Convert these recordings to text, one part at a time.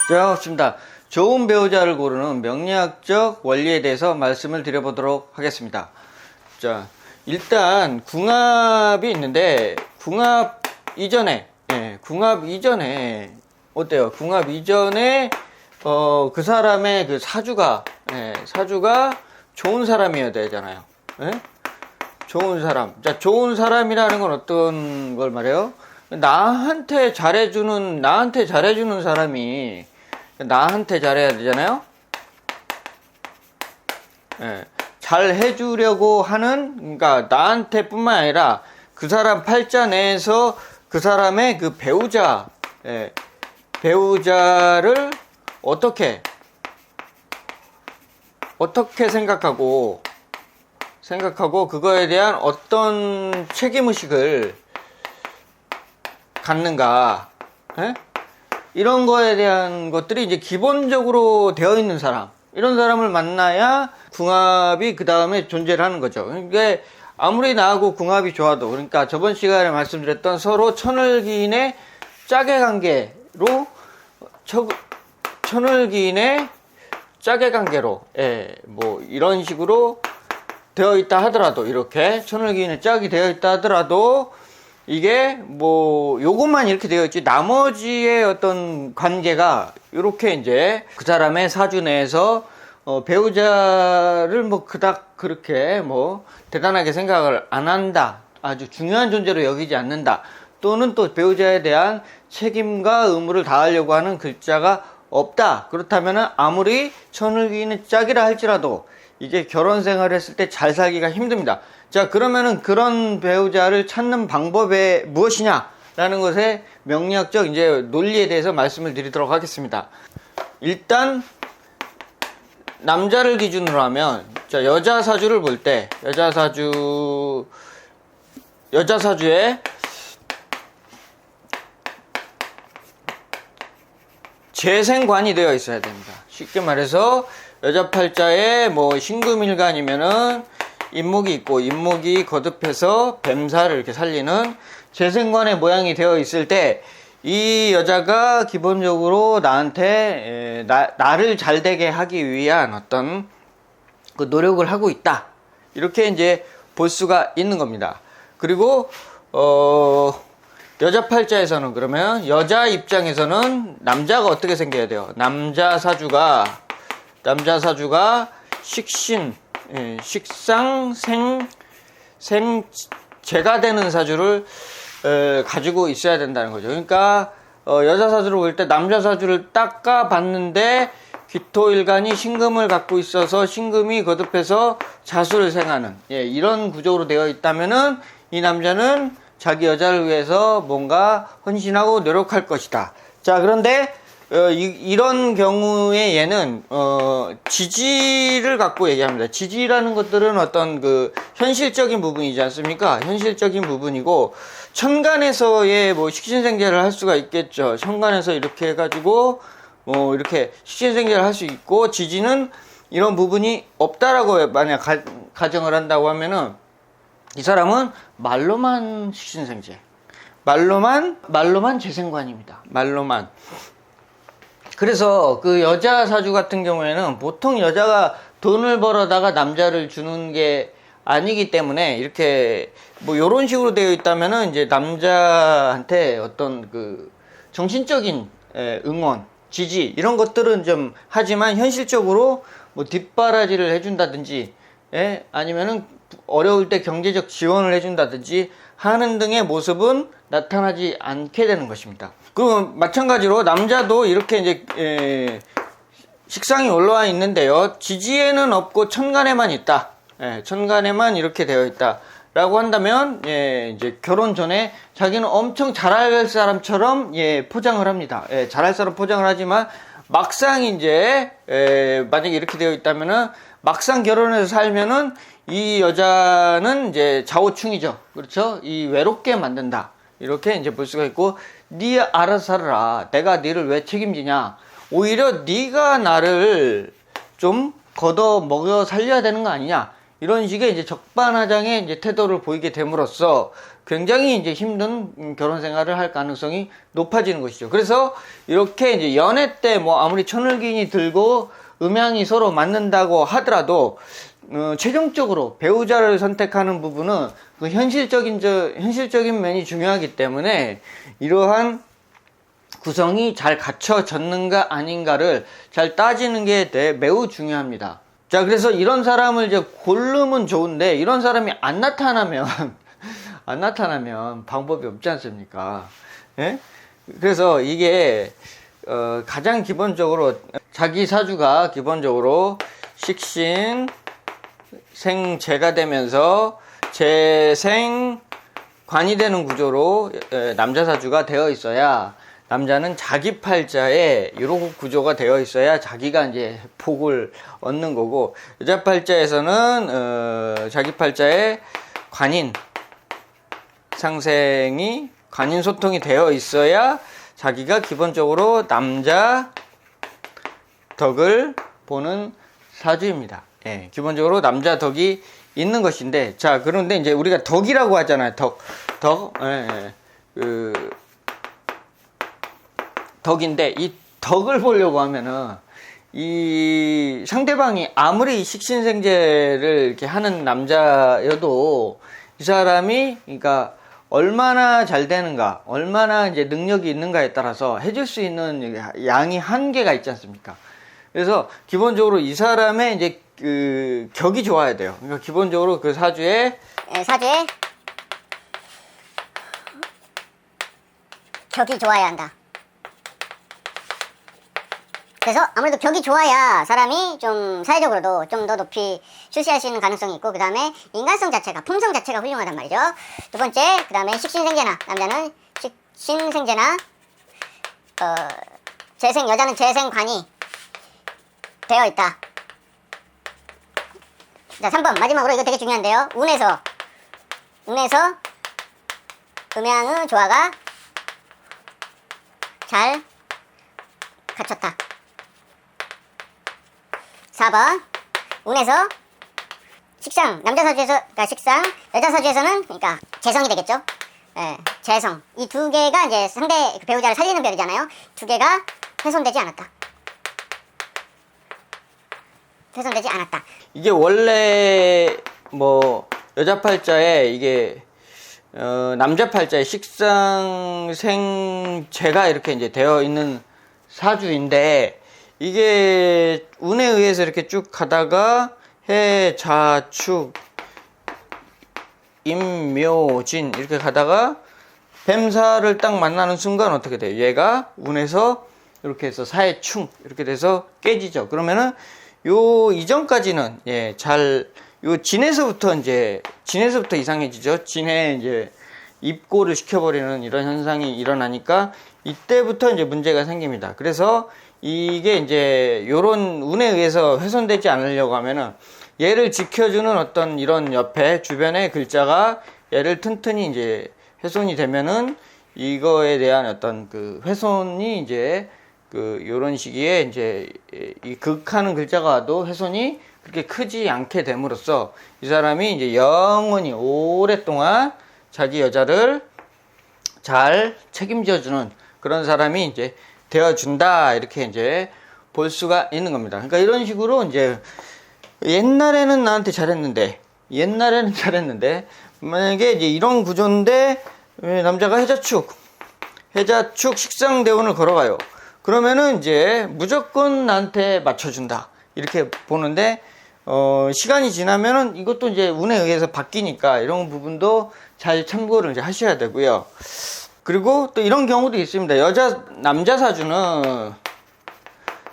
자, 좋습니다. 좋은 배우자를 고르는 명리학적 원리에 대해서 말씀을 드려보도록 하겠습니다. 자, 일단 궁합이 있는데 궁합 이전에 어때요? 궁합 이전에 그 사람의 그 사주가 좋은 사람이어야 되잖아요. 좋은 사람. 자, 좋은 사람이라는 건 어떤 걸 말해요? 나한테 잘해주는 사람이 나한테 잘해야 되잖아요. 잘 해주려고 하는, 그러니까 나한테 뿐만 아니라 그 사람 팔자 내에서 그 사람의 그 배우자를 어떻게 생각하고 그거에 대한 어떤 책임의식을 갖는가, 이런 거에 대한 것들이 이제 기본적으로 되어 있는 사람, 이런 사람을 만나야 궁합이 그 다음에 존재를 하는 거죠. 그러니까 아무리 나하고 궁합이 좋아도, 그러니까 저번 시간에 말씀드렸던 서로 천을기인의 짝의 관계로, 천을기인의 짝의 관계로, 뭐 이런 식으로 되어 있다 하더라도, 이렇게 천을기인의 짝이 되어 있다 하더라도 이게 뭐 요것만 이렇게 되어 있지 나머지의 어떤 관계가 이렇게 이제 그 사람의 사주 내에서 배우자를 뭐 그닥 그렇게 뭐 대단하게 생각을 안 한다, 아주 중요한 존재로 여기지 않는다, 또는 또 배우자에 대한 책임과 의무를 다하려고 하는 글자가 없다, 그렇다면은 아무리 천을기인의 짝이라 할지라도 이게 결혼 생활을 했을 때 잘 살기가 힘듭니다. 자, 그러면은 그런 배우자를 찾는 방법이 무엇이냐라는 것의 명리학적 이제 논리에 대해서 말씀을 드리도록 하겠습니다. 일단 남자를 기준으로 하면, 자, 여자 사주를 볼 때 여자 사주에 재생관이 되어 있어야 됩니다. 쉽게 말해서 여자 팔자에 뭐 신금일간이면은 인목이 있고, 인목이 거듭해서 뱀사를 이렇게 살리는 재생관의 모양이 되어 있을 때 이 여자가 기본적으로 나한테 나를 잘되게 하기 위한 어떤 그 노력을 하고 있다, 이렇게 이제 볼 수가 있는 겁니다. 그리고 여자 팔자에서는, 그러면 여자 입장에서는 남자가 어떻게 생겨야 돼요? 남자 사주가 식신, 식상, 재가 되는 사주를 가지고 있어야 된다는 거죠. 그러니까 여자 사주를 볼 때 남자 사주를 닦아 봤는데 기토일간이 신금을 갖고 있어서 신금이 거듭해서 자수를 생하는, 이런 구조로 되어 있다면은 이 남자는 자기 여자를 위해서 뭔가 헌신하고 노력할 것이다. 자, 그런데 이런 경우에 얘는 지지를 갖고 얘기합니다. 지지라는 것들은 어떤 그 현실적인 부분이지 않습니까? 현실적인 부분이고, 천간에서의 뭐 식신생재를 할 수가 있겠죠. 천간에서 이렇게 해가지고 뭐 이렇게 식신생재를 할 수 있고, 지지는 이런 부분이 없다라고 만약 가정을 한다고 하면은 이 사람은 말로만 식신생재, 말로만 재생관입니다. 말로만. 그래서 그 여자 사주 같은 경우에는 보통 여자가 돈을 벌어다가 남자를 주는 게 아니기 때문에 이렇게 뭐 요런 식으로 되어 있다면은 이제 남자한테 어떤 그 정신적인 응원, 지지, 이런 것들은 좀 하지만 현실적으로 뭐 뒷바라지를 해준다든지, 아니면은 어려울 때 경제적 지원을 해준다든지 하는 등의 모습은 나타나지 않게 되는 것입니다. 그리고 마찬가지로 남자도 이렇게 이제 식상이 올라와 있는데요, 지지에는 없고 천간에만 있다, 천간에만 이렇게 되어 있다 라고 한다면, 이제 결혼 전에 자기는 엄청 잘할 사람처럼 포장을 합니다. 잘할 사람 포장을 하지만 막상 이제 만약에 이렇게 되어 있다면은 막상 결혼해서 살면은 이 여자는 이제 좌우충이죠. 그렇죠? 이 외롭게 만든다, 이렇게 이제 볼 수가 있고, 네 알아서 살아라, 내가 너를 왜 책임지냐, 오히려 네가 나를 좀 걷어 먹여 살려야 되는 거 아니냐, 이런 식의 이제 적반하장의 이제 태도를 보이게 됨으로써 굉장히 이제 힘든 결혼 생활을 할 가능성이 높아지는 것이죠. 그래서 이렇게 이제 연애 때 뭐 아무리 천을기인이 들고 음양이 서로 맞는다고 하더라도 최종적으로 배우자를 선택하는 부분은 그 현실적인 면이 중요하기 때문에 이러한 구성이 잘 갖춰졌는가 아닌가를 잘 따지는 게 매우 중요합니다. 자, 그래서 이런 사람을 이제 고르면 좋은데 이런 사람이 안 나타나면 안 나타나면 방법이 없지 않습니까? 예? 그래서 이게 가장 기본적으로 자기 사주가 기본적으로 식신 생재가 되면서 재생관이 되는 구조로 남자 사주가 되어 있어야, 남자는 자기 팔자에 이런 구조가 되어 있어야 자기가 이제 복을 얻는 거고, 여자 팔자에서는 자기 팔자에 관인 상생이 관인 소통이 되어 있어야 자기가 기본적으로 남자 덕을 보는 사주입니다. 예, 기본적으로 남자 덕이 있는 것인데, 자, 그런데 이제 우리가 덕이라고 하잖아요. 덕인데, 이 덕을 보려고 하면은 이 상대방이 아무리 식신생재를 이렇게 하는 남자여도 이 사람이 그러니까 얼마나 잘 되는가, 얼마나 이제 능력이 있는가에 따라서 해줄 수 있는 양이 한계가 있지 않습니까? 그래서 기본적으로 이 사람의 이제 그 격이 좋아야 돼요. 그러니까 기본적으로 그 사주에 격이 좋아야 한다. 그래서 아무래도 격이 좋아야 사람이 좀 사회적으로도 좀 더 높이 출세할 수 있는 가능성이 있고, 그 다음에 인간성 자체가, 품성 자체가 훌륭하단 말이죠. 두 번째, 그 다음에 식신생재나, 남자는 식신생재나 여자는 재생관이 되어 있다. 자, 3번 마지막으로, 이거 되게 중요한데요. 운에서 음양의 조화가 잘 갖췄다. 4번 운에서 식상, 남자 사주에서, 그러니까 식상, 여자 사주에서는 그러니까 재성이 되겠죠. 예, 재성. 이 두 개가 이제 상대 배우자를 살리는 별이잖아요. 두 개가 훼손되지 않았다. 이게 원래 뭐 여자 팔자에 이게 남자 팔자에 식상생재가 이렇게 이제 되어 있는 사주인데, 이게 운에 의해서 이렇게 쭉 가다가 해, 자, 축, 임, 묘, 진 이렇게 가다가 뱀사를 딱 만나는 순간 어떻게 돼요? 얘가 운에서 이렇게 해서 사해, 충 이렇게 돼서 깨지죠. 그러면은 요 이전까지는 요 진에서부터 이상해지죠. 진에 이제 입고를 시켜버리는 이런 현상이 일어나니까 이때부터 이제 문제가 생깁니다. 그래서 이게 이제 요런 운에 의해서 훼손되지 않으려고 하면은 얘를 지켜주는 어떤 이런 옆에 주변의 글자가 얘를 튼튼히 이제 훼손이 되면은 이거에 대한 어떤 그 훼손이 이제 그 요런 시기에 이제 이 극하는 글자가 와도 훼손이 그렇게 크지 않게 됨으로써 이 사람이 이제 영원히 오랫동안 자기 여자를 잘 책임져주는 그런 사람이 이제 되어준다, 이렇게 이제 볼 수가 있는 겁니다. 그러니까 이런 식으로 이제 옛날에는 나한테 잘했는데 만약에 이제 이런 구조인데 남자가 해자축 식상대운을 걸어가요. 그러면은 이제 무조건 나한테 맞춰준다, 이렇게 보는데 시간이 지나면은 이것도 이제 운에 의해서 바뀌니까 이런 부분도 잘 참고를 이제 하셔야 되고요. 그리고 또 이런 경우도 있습니다. 남자 사주는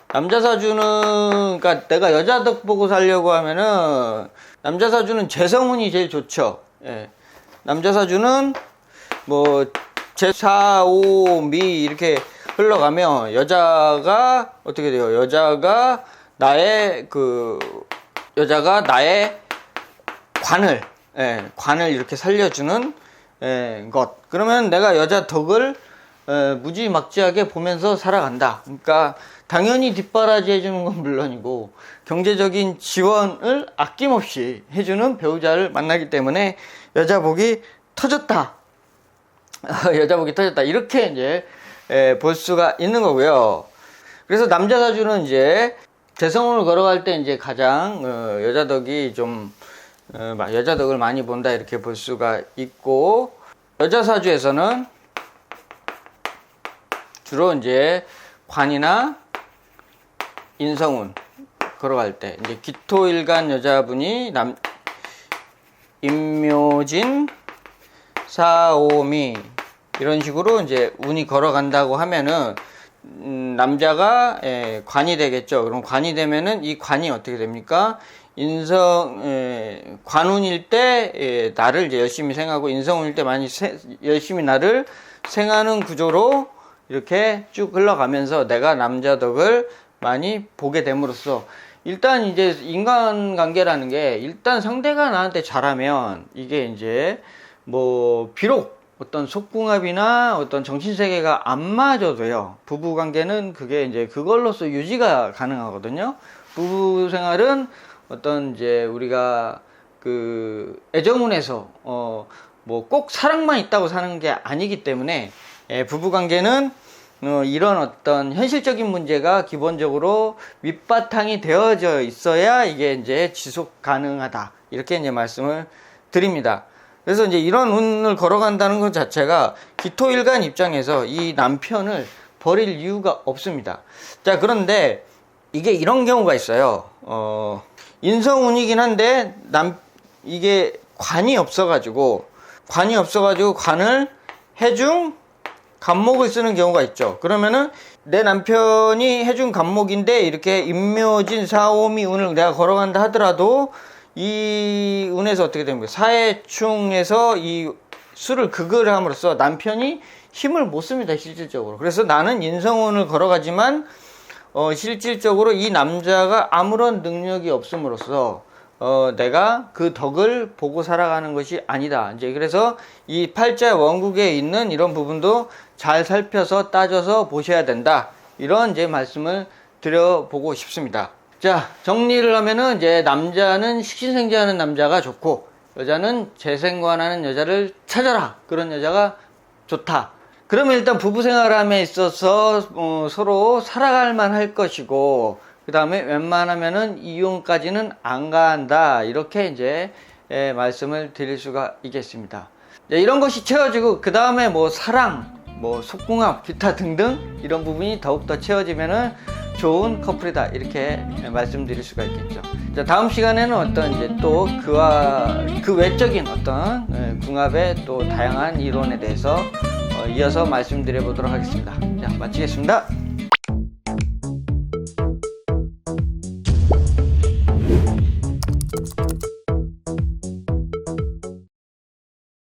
그러니까 내가 여자 덕 보고 살려고 하면은 남자 사주는 재성운이 제일 좋죠. 예. 남자 사주는 뭐 제4, 5, 미 이렇게 흘러가면 여자가 어떻게 돼요? 여자가 나의 관을 이렇게 살려주는 것. 그러면 내가 여자 덕을 무지막지하게 보면서 살아간다. 그러니까 당연히 뒷바라지 해주는 건 물론이고 경제적인 지원을 아낌없이 해주는 배우자를 만나기 때문에 여자 복이 터졌다, 여자복이 터졌다. 이렇게 이제 볼 수가 있는 거고요. 그래서 남자 사주는 이제 재성운을 걸어갈 때 이제 가장 여자덕이 좀 여자덕을 많이 본다 이렇게 볼 수가 있고, 여자 사주에서는 주로 이제 관이나 인성운 걸어갈 때 이제 기토일간 여자분이 임묘진 사오미 이런 식으로 이제 운이 걸어간다고 하면은 남자가 관이 되겠죠. 그럼 관이 되면은 이 관이 어떻게 됩니까? 관운일 때 나를 이제 열심히 생하고, 인성운일 때 많이 열심히 나를 생하는 구조로 이렇게 쭉 흘러가면서 내가 남자 덕을 많이 보게 됨으로써, 일단 이제 인간관계라는 게 일단 상대가 나한테 잘하면 이게 이제 뭐 비록 어떤 속궁합이나 어떤 정신세계가 안 맞아도요, 부부관계는 그게 이제 그걸로서 유지가 가능하거든요. 부부 생활은 어떤 이제 우리가 그 애정운에서 뭐 꼭 사랑만 있다고 사는 게 아니기 때문에 부부관계는 이런 어떤 현실적인 문제가 기본적으로 밑바탕이 되어져 있어야 이게 이제 지속 가능하다, 이렇게 이제 말씀을 드립니다. 그래서 이제 이런 운을 걸어간다는 것 자체가 기토일간 입장에서 이 남편을 버릴 이유가 없습니다. 자, 그런데 이게 이런 경우가 있어요. 인성운이긴 한데 이게 관이 없어가지고 관을 해중 간목을 쓰는 경우가 있죠. 그러면은 내 남편이 해준 간목인데 이렇게 임묘진 사오미 운을 내가 걸어간다 하더라도 이 운에서 어떻게 됩니까? 사해충에서 이 수를 극을 함으로써 남편이 힘을 못 씁니다, 실질적으로. 그래서 나는 인성운을 걸어가지만 실질적으로 이 남자가 아무런 능력이 없음으로써 내가 그 덕을 보고 살아가는 것이 아니다. 이제 그래서 이 팔자 원국에 있는 이런 부분도 잘 살펴서 따져서 보셔야 된다. 이런 이제 말씀을 드려보고 싶습니다. 자, 정리를 하면은 이제 남자는 식신생재하는 남자가 좋고, 여자는 재생관하는 여자를 찾아라. 그런 여자가 좋다. 그러면 일단 부부 생활함에 있어서 서로 살아갈 만할 것이고, 그 다음에 웬만하면은 이혼까지는 안 간다. 이렇게 이제 말씀을 드릴 수가 있겠습니다. 이런 것이 채워지고, 그 다음에 뭐 사랑, 뭐 속궁합, 기타 등등 이런 부분이 더욱더 채워지면은 좋은 커플이다, 이렇게 말씀드릴 수가 있겠죠. 자, 다음 시간에는 어떤 이제 또 그와 그 외적인 어떤 궁합의 또 다양한 이론에 대해서 이어서 말씀드려 보도록 하겠습니다. 자, 마치겠습니다.